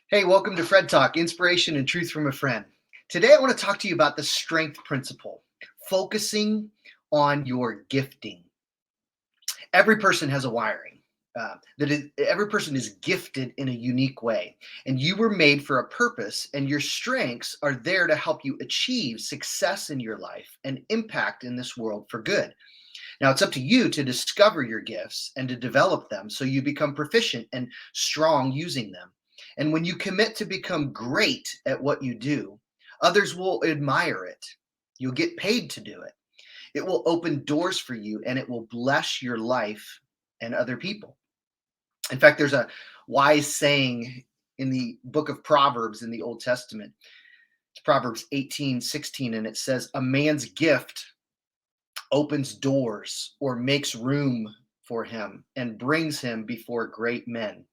Hey, welcome to Fred Talk, inspiration and truth from a friend. Today, I want to talk to you about the strength principle, focusing on your gifting. Every person has a wiring. Every person is gifted in a unique way, and you were made for a purpose, and your strengths are there to help you achieve success in your life and impact in this world for good. Now, it's up to you to discover your gifts and to develop them so you become proficient and strong using them. And when you commit to become great at what you do, others will admire it. You'll get paid to do it. It will open doors for you and it will bless your life and other people. In fact, there's a wise saying in the book of Proverbs in the Old Testament. It's Proverbs 18:16, and it says, "A man's gift opens doors or makes room for him and brings him before great men."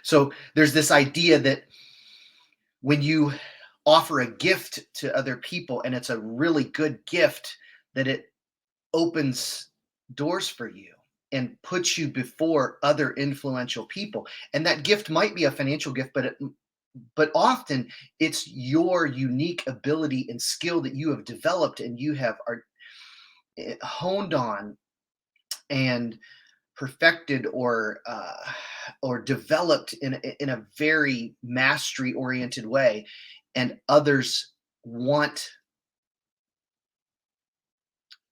So there's this idea that when you offer a gift to other people and it's a really good gift, that it opens doors for you and puts you before other influential people. And that gift might be a financial gift, but often it's your unique ability and skill that you have developed and you have honed on and perfected or developed in a very mastery oriented way, and others want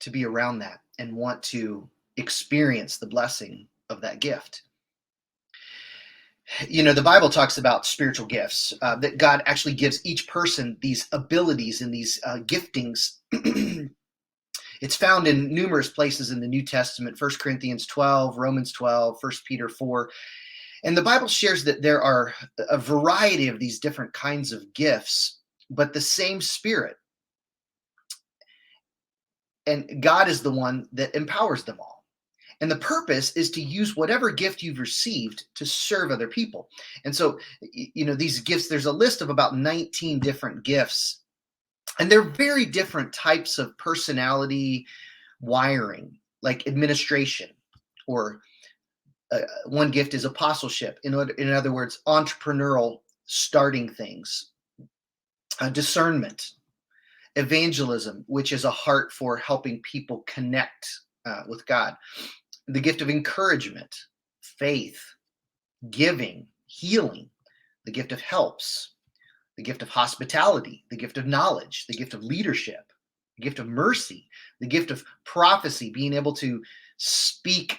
to be around that and want to experience the blessing of that gift. You know, the Bible talks about spiritual gifts, that God actually gives each person these abilities and these giftings. It's found in numerous places in the New Testament: 1 Corinthians 12, Romans 12, 1 Peter 4. And the Bible shares that there are a variety of these different kinds of gifts, but the same Spirit. And God is the one that empowers them all. And the purpose is to use whatever gift you've received to serve other people. And so, you know, these gifts, there's a list of about 19 different gifts, and they're very different types of personality wiring, like administration, or one gift is apostleship. In other words, entrepreneurial, starting things, discernment, evangelism, which is a heart for helping people connect with God, the gift of encouragement, faith, giving, healing, the gift of helps, the gift of hospitality, the gift of knowledge, the gift of leadership, the gift of mercy, the gift of prophecy, being able to speak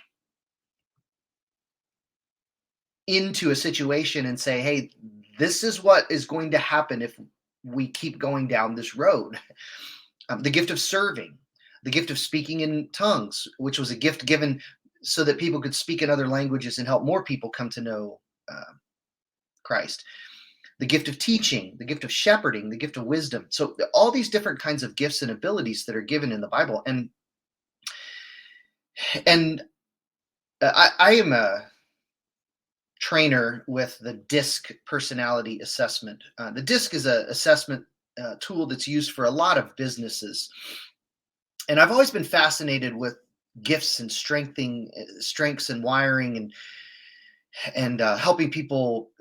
into a situation and say, hey, this is what is going to happen if we keep going down this road. The gift of serving, the gift of speaking in tongues, which was a gift given so that people could speak in other languages and help more people come to know Christ. The gift of teaching, the gift of shepherding, the gift of wisdom. So all these different kinds of gifts and abilities that are given in the Bible. And I am a trainer with the DISC personality assessment. The DISC is an assessment tool that's used for a lot of businesses. And I've always been fascinated with gifts and strengths and wiring and helping people,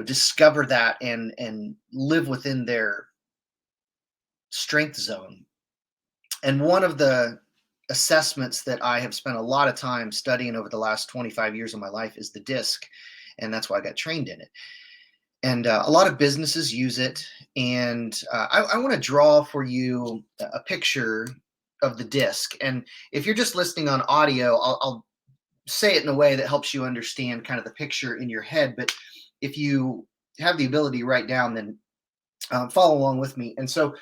discover that and live within their strength zone. And one of the assessments that I have spent a lot of time studying over the last 25 years of my life is the DISC, and that's why I got trained in it. And a lot of businesses use it. And I want to draw for you a picture of the DISC. And if you're just listening on audio, I'll say it in a way that helps you understand kind of the picture in your head. But if you have the ability to write down, then follow along with me. And so,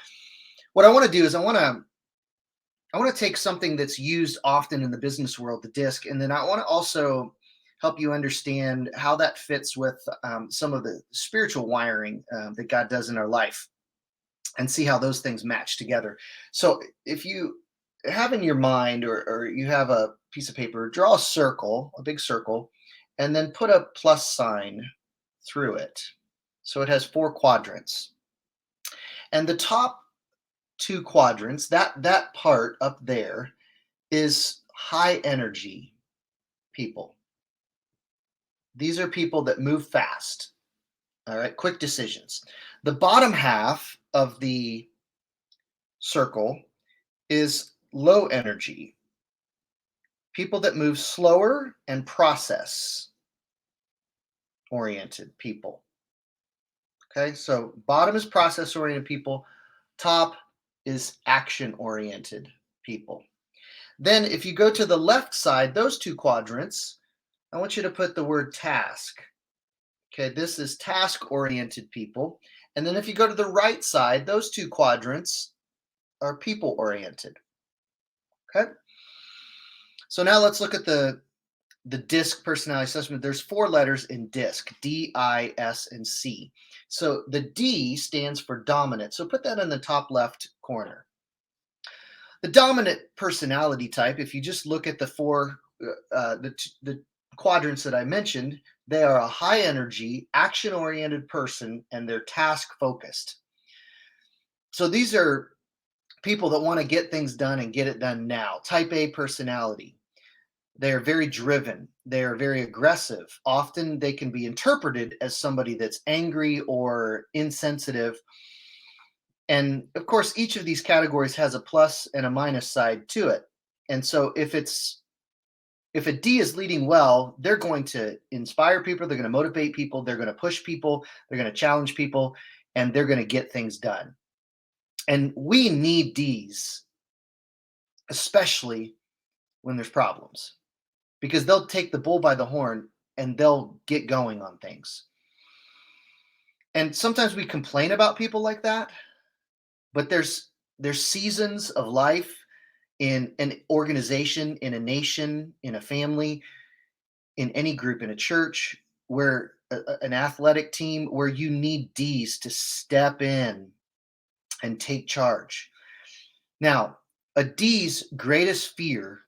what I want to do is I want to take something that's used often in the business world, the DISC, and then I want to also help you understand how that fits with some of the spiritual wiring that God does in our life, and see how those things match together. So if you have in your mind, or you have a piece of paper, draw a circle, a big circle, and then put a plus sign through it. So it has 4 quadrants. And the top 2 quadrants, that part up there, is high energy people. These are people that move fast. All right, quick decisions. The bottom half of the circle is low energy, people that move slower and process oriented people. Okay, so bottom is process oriented people, top is action oriented people. Then, if you go to the left side, those two quadrants, I want you to put the word task. Okay, this is task oriented people. And then, if you go to the right side, those two quadrants are people oriented. Okay, so now let's look at the DISC personality assessment. There's four letters in DISC: D, I, S, and C. So the D stands for dominant. So put that in the top left corner. The dominant personality type, if you just look at the four, the quadrants that I mentioned, they are a high energy, action oriented person and they're task focused. So these are people that want to get things done and get it done now. Type A personality. They are very driven. They are very aggressive. Often they can be interpreted as somebody that's angry or insensitive. And of course, each of these categories has a plus and a minus side to it. And so if a D is leading well, they're going to inspire people, they're going to motivate people, they're going to push people, they're going to challenge people, and they're going to get things done. And we need Ds, especially when there's problems, because they'll take the bull by the horn and they'll get going on things. And sometimes we complain about people like that, but there's seasons of life in an organization, in a nation, in a family, in any group, in a church, where an athletic team, where you need D's to step in and take charge. Now, a D's greatest fear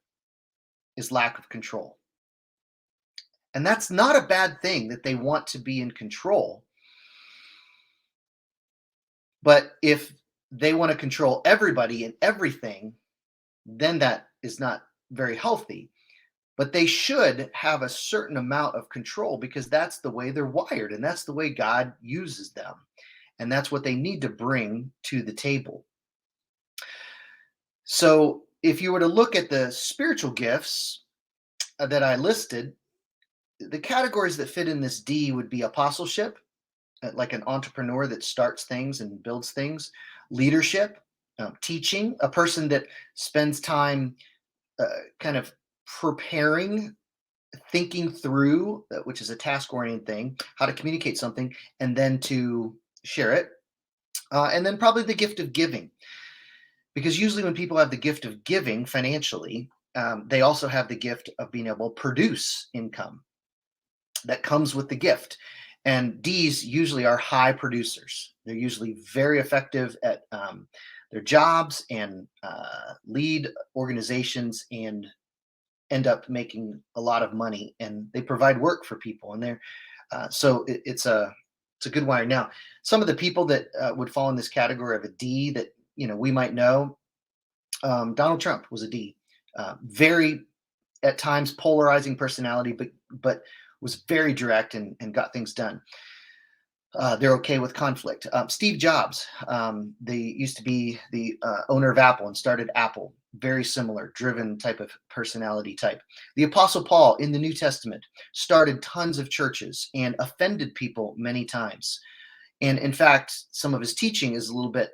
is lack of control. And that's not a bad thing that they want to be in control. But if they want to control everybody and everything, then that is not very healthy. But they should have a certain amount of control because that's the way they're wired and that's the way God uses them. And that's what they need to bring to the table. So, if you were to look at the spiritual gifts that I listed, the categories that fit in this D would be apostleship, like an entrepreneur that starts things and builds things, leadership, teaching, a person that spends time uh, kind of preparing, thinking through, which is a task oriented thing, how to communicate something, and then to share it. And then probably the gift of giving, because usually when people have the gift of giving financially, they also have the gift of being able to produce income that comes with the gift. And D's usually are high producers. They're usually very effective at their jobs and lead organizations and end up making a lot of money. And they provide work for people. And they're it's a good wire. Now, some of the people that would fall in this category of a D that we might know, Donald Trump was a D. Very at times polarizing personality, but was very direct and got things done. They're okay with conflict. Steve Jobs, they used to be the owner of Apple and started Apple. Very similar, driven type of personality type. The Apostle Paul in the New Testament started tons of churches and offended people many times. And in fact, some of his teaching is a little bit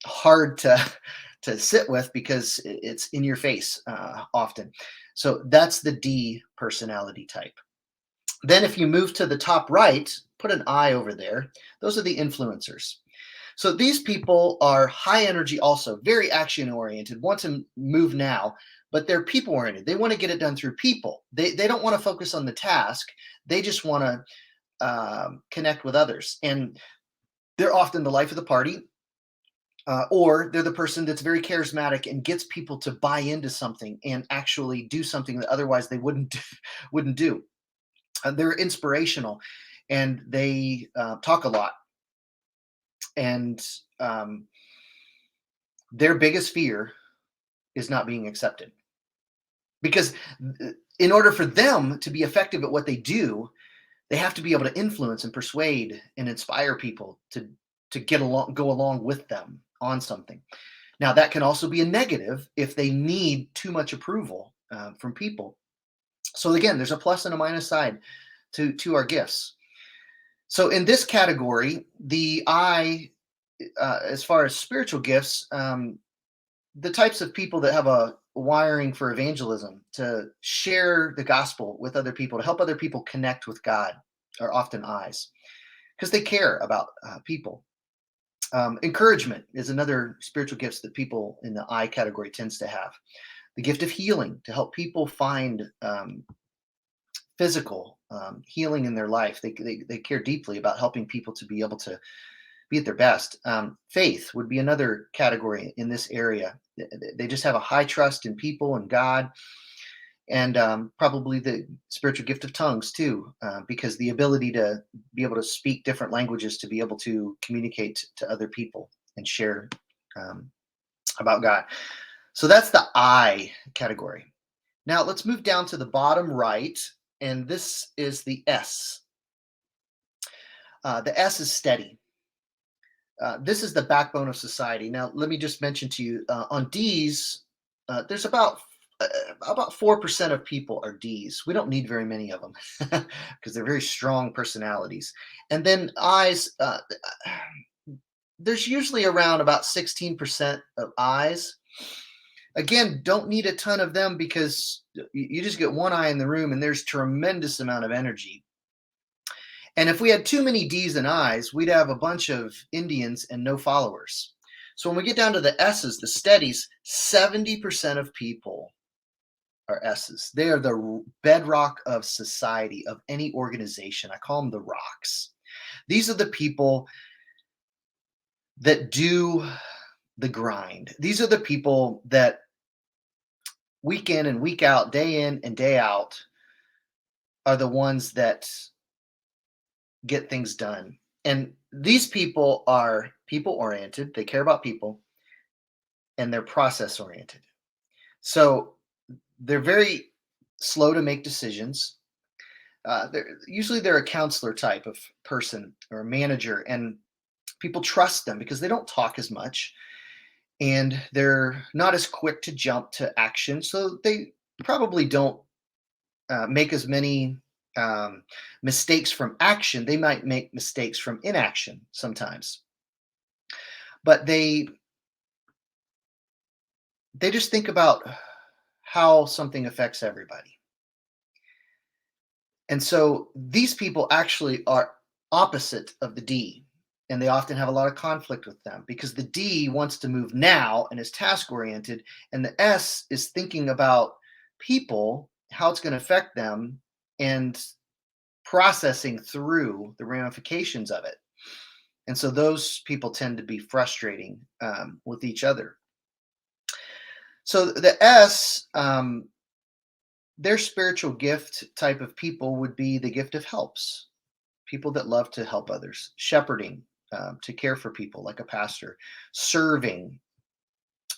hard to sit with because it's in your face often. So that's the D personality type. Then, if you move to the top right, put an I over there. Those are the influencers. So these people are high energy, also very action oriented, want to move now, but they're people oriented. They want to get it done through people. They don't want to focus on the task. They just want to connect with others. And they're often the life of the party. Or they're the person that's very charismatic and gets people to buy into something and actually do something that otherwise they wouldn't do. They're inspirational and they talk a lot. And their biggest fear is not being accepted. Because in order for them to be effective at what they do, they have to be able to influence and persuade and inspire people to go along with them on something. Now, that can also be a negative if they need too much approval from people. So again, there's a plus and a minus side to our gifts. So in this category, the I, as far as spiritual gifts, the types of people that have a wiring for evangelism, to share the gospel with other people, to help other people connect with God, are often I's because they care about people. Encouragement is another spiritual gifts that people in the I category tends to have. The gift of healing, to help people find physical healing in their life. They care deeply about helping people to be able to be at their best. Faith would be another category in this area. They just have a high trust in people and God, and probably the spiritual gift of tongues too, because the ability to be able to speak different languages, to be able to communicate to other people and share um, about God. So that's the I category. Now let's move down to the bottom right, and this is the S. The S is steady. This is the backbone of society. Now, let me just mention to you on D's, there's about 4% of people are D's. We don't need very many of them because they're very strong personalities. And then I's, there's usually around about 16% of I's. Again, don't need a ton of them because you just get one I in the room and there's tremendous amount of energy. And if we had too many D's and I's, we'd have a bunch of Indians and no followers. So when we get down to the S's, the steadies, 70% of people are S's. They are the bedrock of society, of any organization. I call them the rocks. These are the people that do the grind. These are the people that week in and week out, day in and day out, are the ones that get things done. And these people are people oriented, they care about people, and they're process oriented. So they're very slow to make decisions. They're a counselor type of person or a manager, and people trust them because they don't talk as much and they're not as quick to jump to action. So they probably don't make as many mistakes from action. They might make mistakes from inaction sometimes, but they just think about how something affects everybody. And so these people actually are opposite of the D, and they often have a lot of conflict with them because the D wants to move now and is task oriented, and the S is thinking about people, how it's going to affect them, and processing through the ramifications of it. And so those people tend to be frustrating with each other. So the S, their spiritual gift type of people would be the gift of helps, people that love to help others, shepherding, to care for people like a pastor, serving,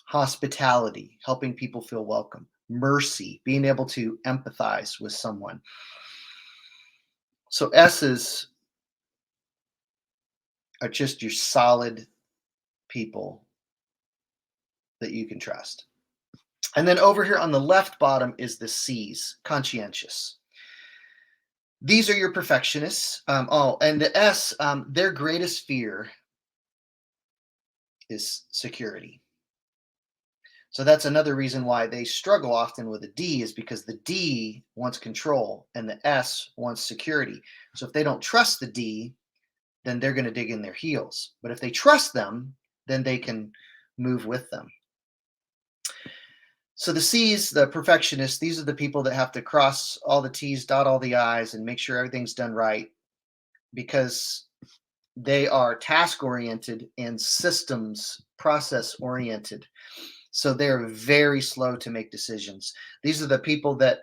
hospitality, helping people feel welcome, mercy, being able to empathize with someone. So S's are just your solid people that you can trust. And then over here on the left bottom is the C's, conscientious. These are your perfectionists. And the S, their greatest fear is security. So that's another reason why they struggle often with a D, is because the D wants control and the S wants security. So if they don't trust the D, then they're going to dig in their heels. But if they trust them, then they can move with them. So the C's, the perfectionists, these are the people that have to cross all the T's, dot all the I's, and make sure everything's done right because they are task oriented and systems process oriented. So they're very slow to make decisions. These are the people that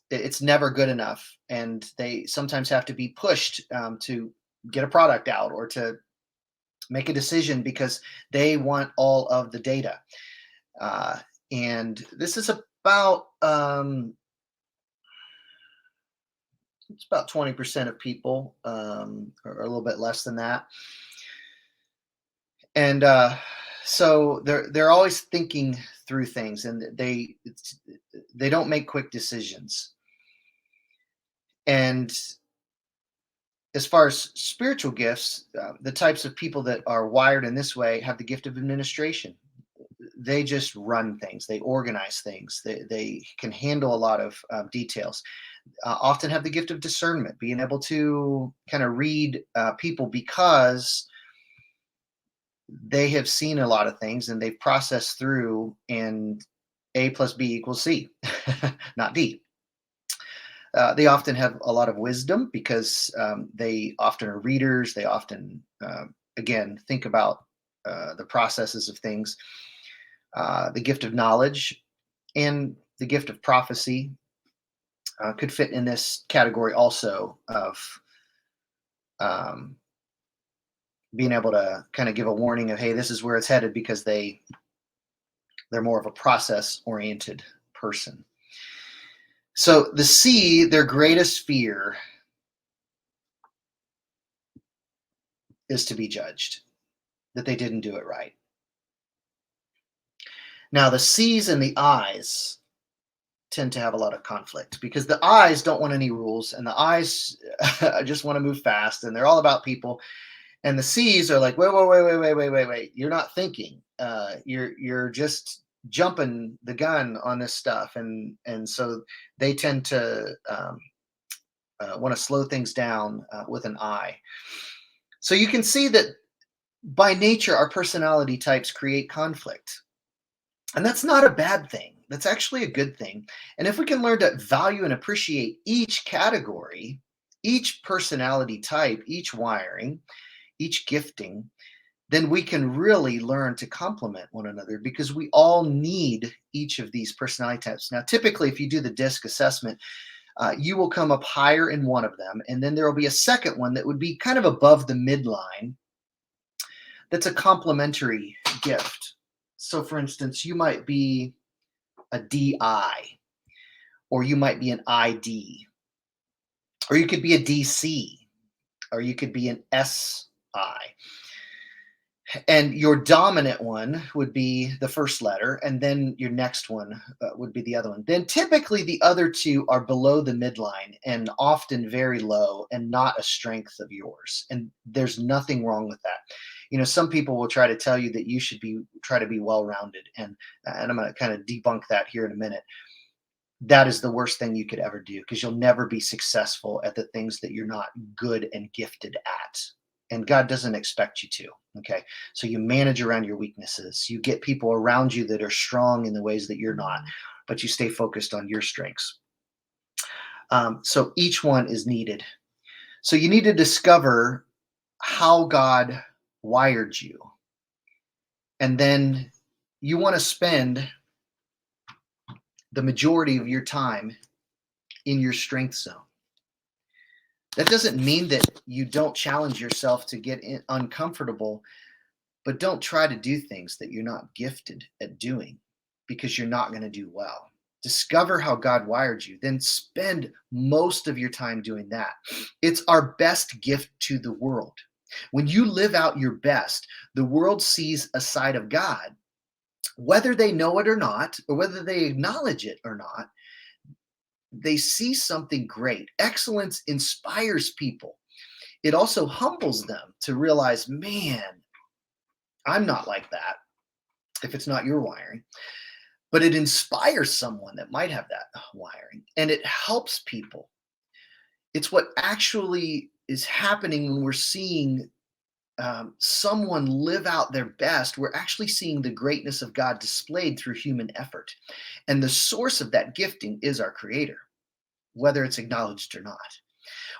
it's never good enough, and they sometimes have to be pushed to get a product out or to make a decision because they want all of the data. And this is about it's about 20% of people, or a little bit less than that. And so they're always thinking through things, and they don't make quick decisions. And as far as spiritual gifts, the types of people that are wired in this way have the gift of administration. They just run things, they organize things, they can handle a lot of details. Often have the gift of discernment, being able to kind of read people because they have seen a lot of things and they've processed through, and A plus B equals C, not D. They often have a lot of wisdom because they often are readers. They often, again, think about the processes of things. The gift of knowledge and the gift of prophecy could fit in this category also of um, being able to kind of give a warning of, hey, this is where it's headed, because they're more of a process oriented person. So the C, their greatest fear is to be judged, that they didn't do it right. Now the C's and the I's tend to have a lot of conflict because the I's don't want any rules, and the I's just want to move fast, and they're all about people. And the C's are like, wait. You're not thinking. You're just jumping the gun on this stuff, and so they tend to want to slow things down with an I. So you can see that by nature, our personality types create conflict. And that's not a bad thing. That's actually a good thing. And if we can learn to value and appreciate each category, each personality type, each wiring, each gifting, then we can really learn to complement one another, because we all need each of these personality types. Now, typically, if you do the DISC assessment, you will come up higher in one of them, and then there will be a second one that would be kind of above the midline. That's a complementary gift. So, for instance, you might be a DI, or you might be an ID, or you could be a DC, or you could be an SI. And your dominant one would be the first letter, and then your next one would be the other one. Then typically the other two are below the midline and often very low and not a strength of yours. And there's nothing wrong with that. You know, some people will try to tell you that you should try to be well-rounded, and I'm going to kind of debunk that here in a minute. That is the worst thing you could ever do, because you'll never be successful at the things that you're not good and gifted at. And God doesn't expect you to. Okay. So you manage around your weaknesses. You get people around you that are strong in the ways that you're not, but you stay focused on your strengths. So each one is needed. So you need to discover how God wired you. And then you want to spend the majority of your time in your strength zone. That doesn't mean that you don't challenge yourself to get uncomfortable, but don't try to do things that you're not gifted at doing, because you're not going to do well. Discover how God wired you, then spend most of your time doing that. It's our best gift to the world. When you live out your best, the world sees a side of God, whether they know it or not, or whether they acknowledge it or not. They see something great. Excellence inspires people. It also humbles them to realize, man, I'm not like that, if it's not your wiring. But it inspires someone that might have that wiring, and it helps people. It's what actually is happening when we're seeing someone live out their best. We're actually seeing the greatness of God displayed through human effort. And the source of that gifting is our Creator, whether it's acknowledged or not.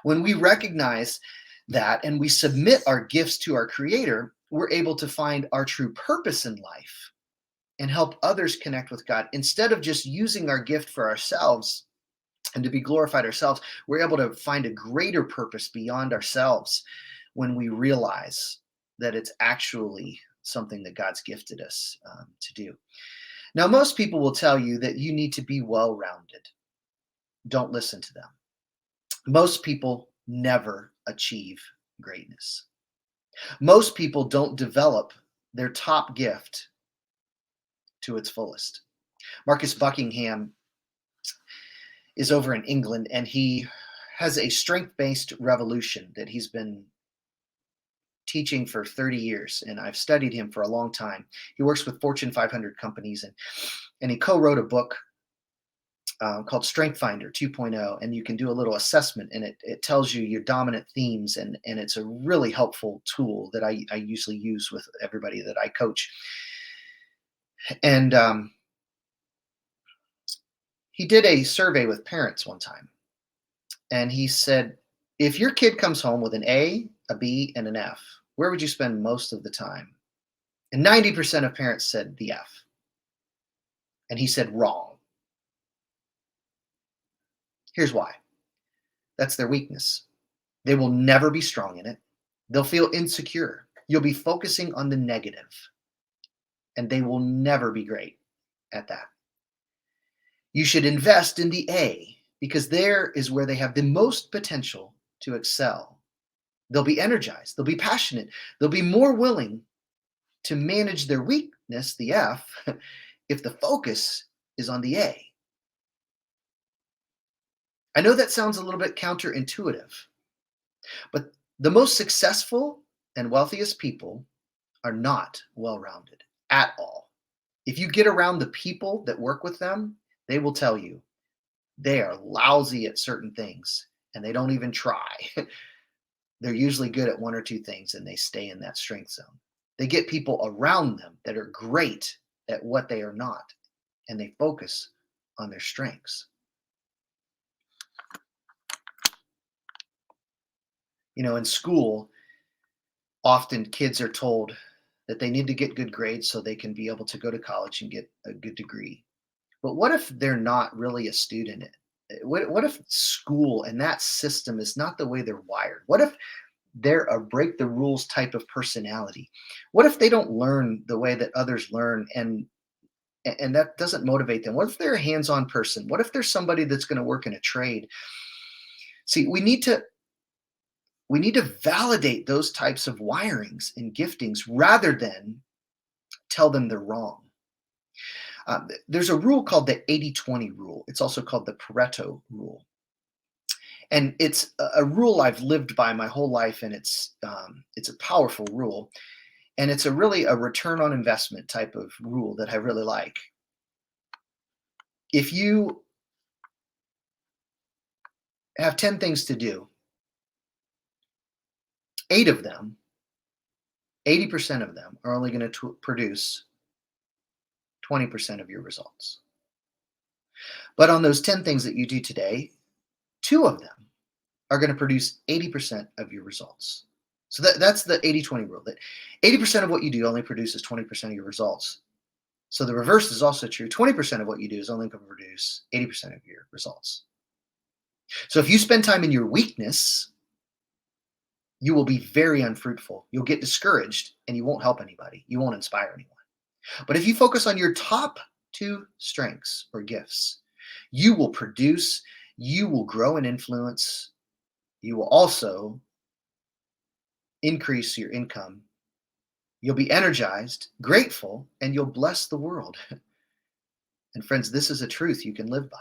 When we recognize that and we submit our gifts to our Creator, we're able to find our true purpose in life and help others connect with God. Instead of just using our gift for ourselves and to be glorified ourselves, we're able to find a greater purpose beyond ourselves when we realize that it's actually something that God's gifted us to do. Now, most people will tell you that you need to be well rounded. Don't listen to them. Most people never achieve greatness. Most people don't develop their top gift to its fullest. Marcus Buckingham is over in England, and he has a strength based revolution that he's been teaching for 30 years, and I've studied him for a long time. He works with Fortune 500 companies, and he co-wrote a book called Strength Finder 2.0, and you can do a little assessment, and it tells you your dominant themes, and it's a really helpful tool that I usually use with everybody that I coach. And he did a survey with parents one time, and he said, if your kid comes home with an A, B, and an F, where would you spend most of the time? And 90% of parents said the F. And he said, wrong. Here's why. That's their weakness. They will never be strong in it. They'll feel insecure. You'll be focusing on the negative, and they will never be great at that. You should invest in the A, because there is where they have the most potential to excel. They'll be energized. They'll be passionate. They'll be more willing to manage their weakness, the F, if the focus is on the A. I know that sounds a little bit counterintuitive, but the most successful and wealthiest people are not well rounded at all. If you get around the people that work with them, they will tell you they are lousy at certain things and they don't even try. They're usually good at one or two things and they stay in that strength zone. They get people around them that are great at what they are not, and they focus on their strengths. In school, often kids are told that they need to get good grades so they can be able to go to college and get a good degree. But what if they're not really a student? What if school and that system is not the way they're wired? What if they're a break the rules type of personality? What if they don't learn the way that others learn, and that doesn't motivate them? What if they're a hands-on person? What if there's somebody that's going to work in a trade? See, we need to validate those types of wirings and giftings rather than tell them they're wrong. There's a rule called the 80-20 rule. It's also called the Pareto rule. And it's a rule I've lived by my whole life, and it's a powerful rule. And it's really a return on investment type of rule that I really like. If you have 10 things to do, 8 of them, 80% of them are only going to produce 20% of your results. But on those 10 things that you do today, 2 of them are going to produce 80% of your results. So that's the 80-20 rule, that 80% of what you do only produces 20% of your results. So the reverse is also true. 20% of what you do is only going to produce 80% of your results. So if you spend time in your weakness, you will be very unfruitful. You'll get discouraged and you won't help anybody. You won't inspire anyone. But if you focus on your top 2 strengths or gifts, you will produce, you will grow in influence, you will also increase your income. You'll be energized, grateful, and you'll bless the world. And friends, this is a truth you can live by.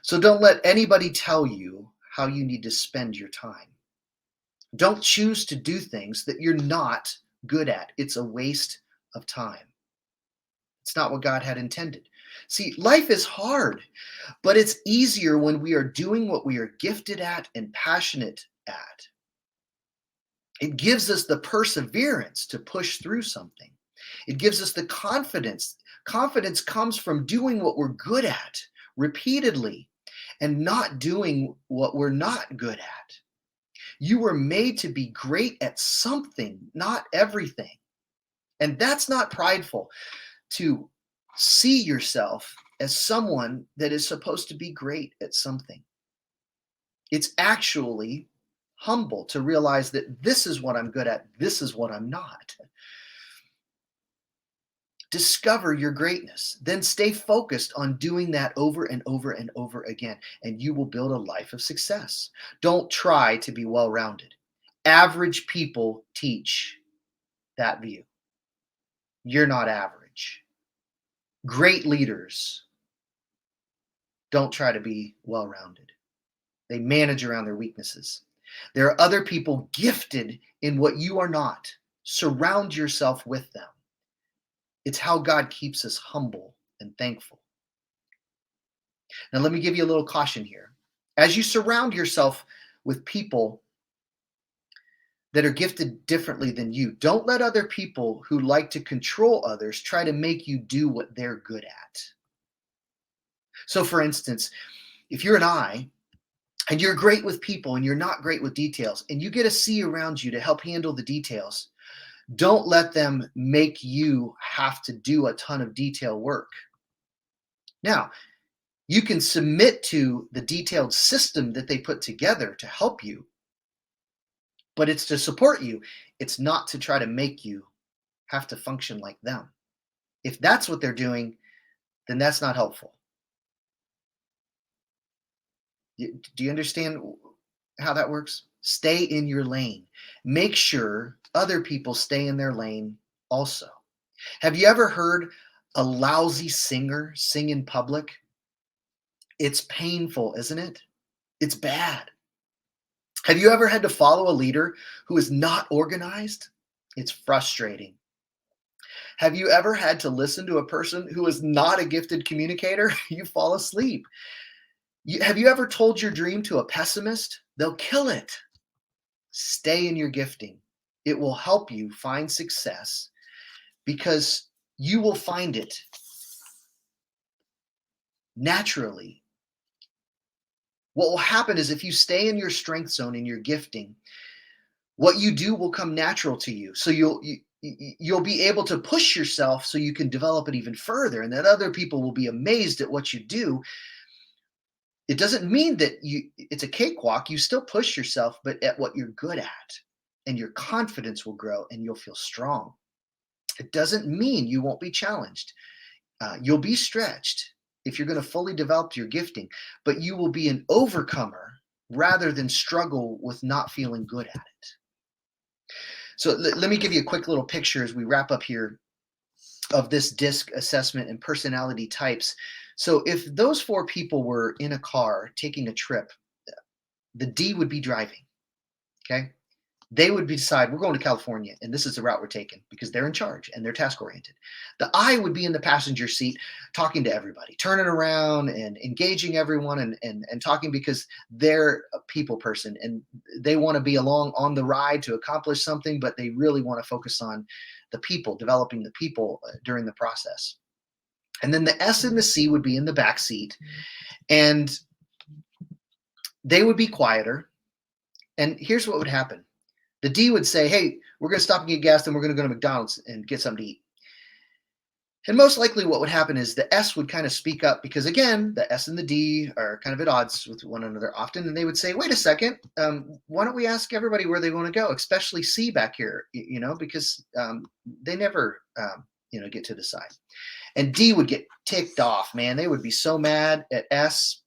So don't let anybody tell you how you need to spend your time. Don't choose to do things that you're not good at. It's a waste of time. It's not what God had intended. See, life is hard, but it's easier when we are doing what we are gifted at and passionate at. It gives us the perseverance to push through something. It gives us the confidence. Confidence comes from doing what we're good at repeatedly and not doing what we're not good at. You were made to be great at something, not everything. And that's not prideful, to see yourself as someone that is supposed to be great at something. It's actually humble to realize that this is what I'm good at, this is what I'm not. Discover your greatness. Then stay focused on doing that over and over and over again, and you will build a life of success. Don't try to be well rounded. Average people teach that view. You're not average. Great leaders don't try to be well rounded, they manage around their weaknesses. There are other people gifted in what you are not. Surround yourself with them. It's how God keeps us humble and thankful. Now, let me give you a little caution here. As you surround yourself with people that are gifted differently than you, don't let other people who like to control others try to make you do what they're good at. So, for instance, if you're an I and you're great with people and you're not great with details, and you get a C around you to help handle the details, don't let them make you have to do a ton of detail work. Now, you can submit to the detailed system that they put together to help you, but it's to support you. It's not to try to make you have to function like them. If that's what they're doing, then that's not helpful. Do you understand how that works? Stay in your lane. Make sure other people stay in their lane also. Have you ever heard a lousy singer sing in public? It's painful, isn't it? It's bad. Have you ever had to follow a leader who is not organized? It's frustrating. Have you ever had to listen to a person who is not a gifted communicator? You fall asleep. Have you ever told your dream to a pessimist? They'll kill it. Stay in your gifting. It will help you find success because you will find it naturally. What will happen is if you stay in your strength zone, in your gifting, what you do will come natural to you. So you'll be able to push yourself so you can develop it even further, and that other people will be amazed at what you do. It doesn't mean that it's a cakewalk. You still push yourself, but at what you're good at, and your confidence will grow and you'll feel strong. It doesn't mean you won't be challenged. You'll be stretched if you're going to fully develop your gifting, but you will be an overcomer rather than struggle with not feeling good at it. So let me give you a quick little picture as we wrap up here of this DISC assessment and personality types. So if those four people were in a car taking a trip, the D would be driving. Okay. They would decide we're going to California and this is the route we're taking because they're in charge and they're task oriented. The I would be in the passenger seat talking to everybody, turning around and engaging everyone and talking because they're a people person and they want to be along on the ride to accomplish something, but they really want to focus on the people, developing the people during the process. And then the S and the C would be in the back seat and they would be quieter. And here's what would happen. The D would say, hey, we're going to stop and get gas, and we're going to go to McDonald's and get something to eat. And most likely what would happen is the S would kind of speak up because, again, the S and the D are kind of at odds with one another often. And they would say, wait a second, why don't we ask everybody where they want to go, especially C back here, because they never, get to decide. And D would get ticked off, man. They would be so mad at S.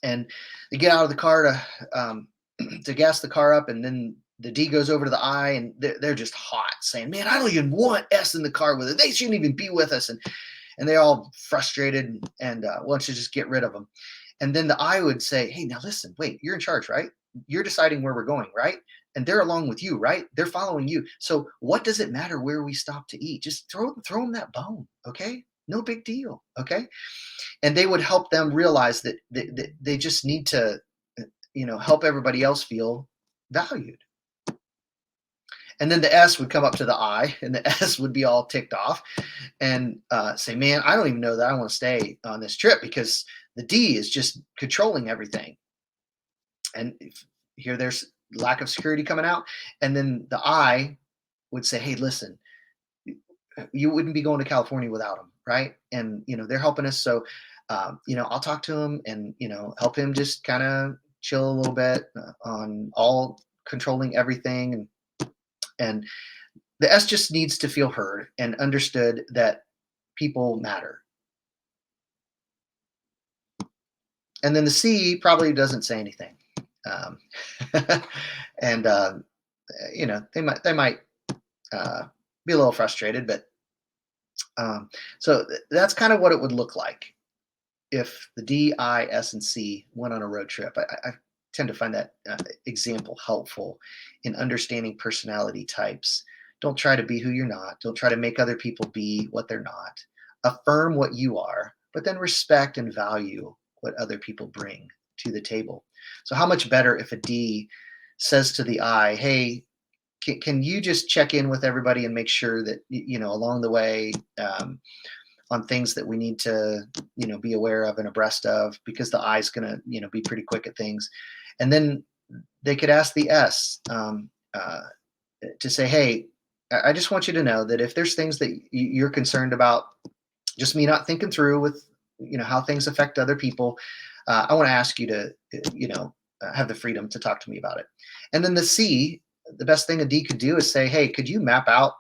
And they get out of the car to gas the car up, and then the D goes over to the I, and they're just hot, saying, man, I don't even want S in the car with it. They shouldn't even be with us. And they're all frustrated and want to just get rid of them. And then the I would say, hey, now listen, wait, you're in charge, right? You're deciding where we're going, right? And they're along with you, right? They're following you. So what does it matter where we stop to eat? Just throw them that bone, okay? No big deal, okay? And they would help them realize that they just need to, help everybody else feel valued. And then the S would come up to the I, and the S would be all ticked off and say, man, I don't even know that I want to stay on this trip because the D is just controlling everything. And here there's lack of security coming out. And then the I would say, hey, listen, you wouldn't be going to California without them, right? And, they're helping us. So, I'll talk to him and, help him just kind of chill a little bit on all controlling everything. And the S just needs to feel heard and understood that people matter. And then the C probably doesn't say anything. Um, and they might uh, be a little frustrated, but that's kind of what it would look like if the D, I, S, and C went on a road trip. I tend to find that example helpful in understanding personality types. Don't try to be who you're not. Don't try to make other people be what they're not. Affirm what you are, but then respect and value what other people bring to the table. So, how much better if a D says to the I, hey, can you just check in with everybody and make sure that, along the way, on things that we need to be aware of and abreast of, because the eye's going to be pretty quick at things. And then they could ask the S, to say, hey, I just want you to know that if there's things that you're concerned about, just me not thinking through with how things affect other people, I want to ask you to have the freedom to talk to me about it. And then the C, the best thing a D could do is say, hey, could you map out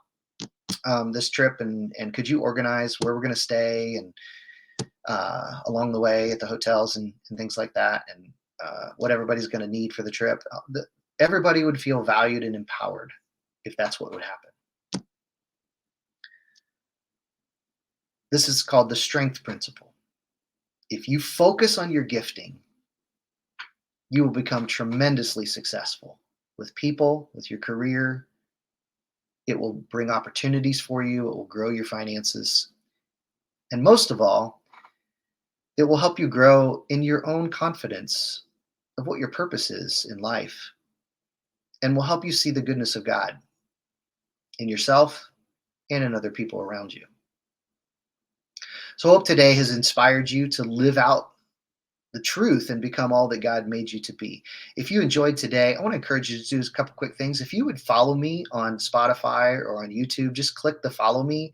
this trip, and could you organize where we're going to stay, and along the way at the hotels, and things like that, and what everybody's going to need for the trip. Everybody would feel valued and empowered if that's what would happen. This is called the strength principle. If you focus on your gifting, you will become tremendously successful with people, with your career. It will bring opportunities for you. It will grow your finances. And most of all, it will help you grow in your own confidence of what your purpose is in life, and will help you see the goodness of God in yourself and in other people around you. So I hope today has inspired you to live out the truth and become all that God made you to be. If you enjoyed today, I want to encourage you to do a couple quick things. If you would follow me on Spotify or on YouTube, just click the follow me.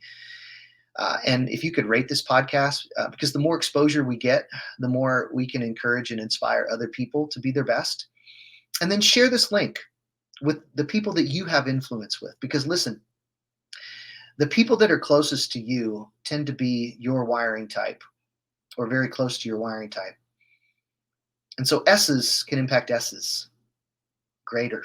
And if you could rate this podcast, because the more exposure we get, the more we can encourage and inspire other people to be their best. And then share this link with the people that you have influence with. Because listen, the people that are closest to you tend to be your wiring type, or very close to your wiring type. And so S's can impact S's greater.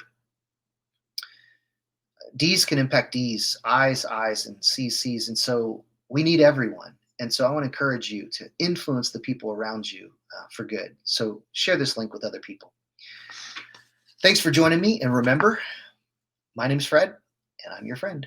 D's can impact D's, I's, and C's, C's. And so we need everyone. And so I want to encourage you to influence the people around you for good. So share this link with other people. Thanks for joining me. And remember, my name's Fred, and I'm your friend.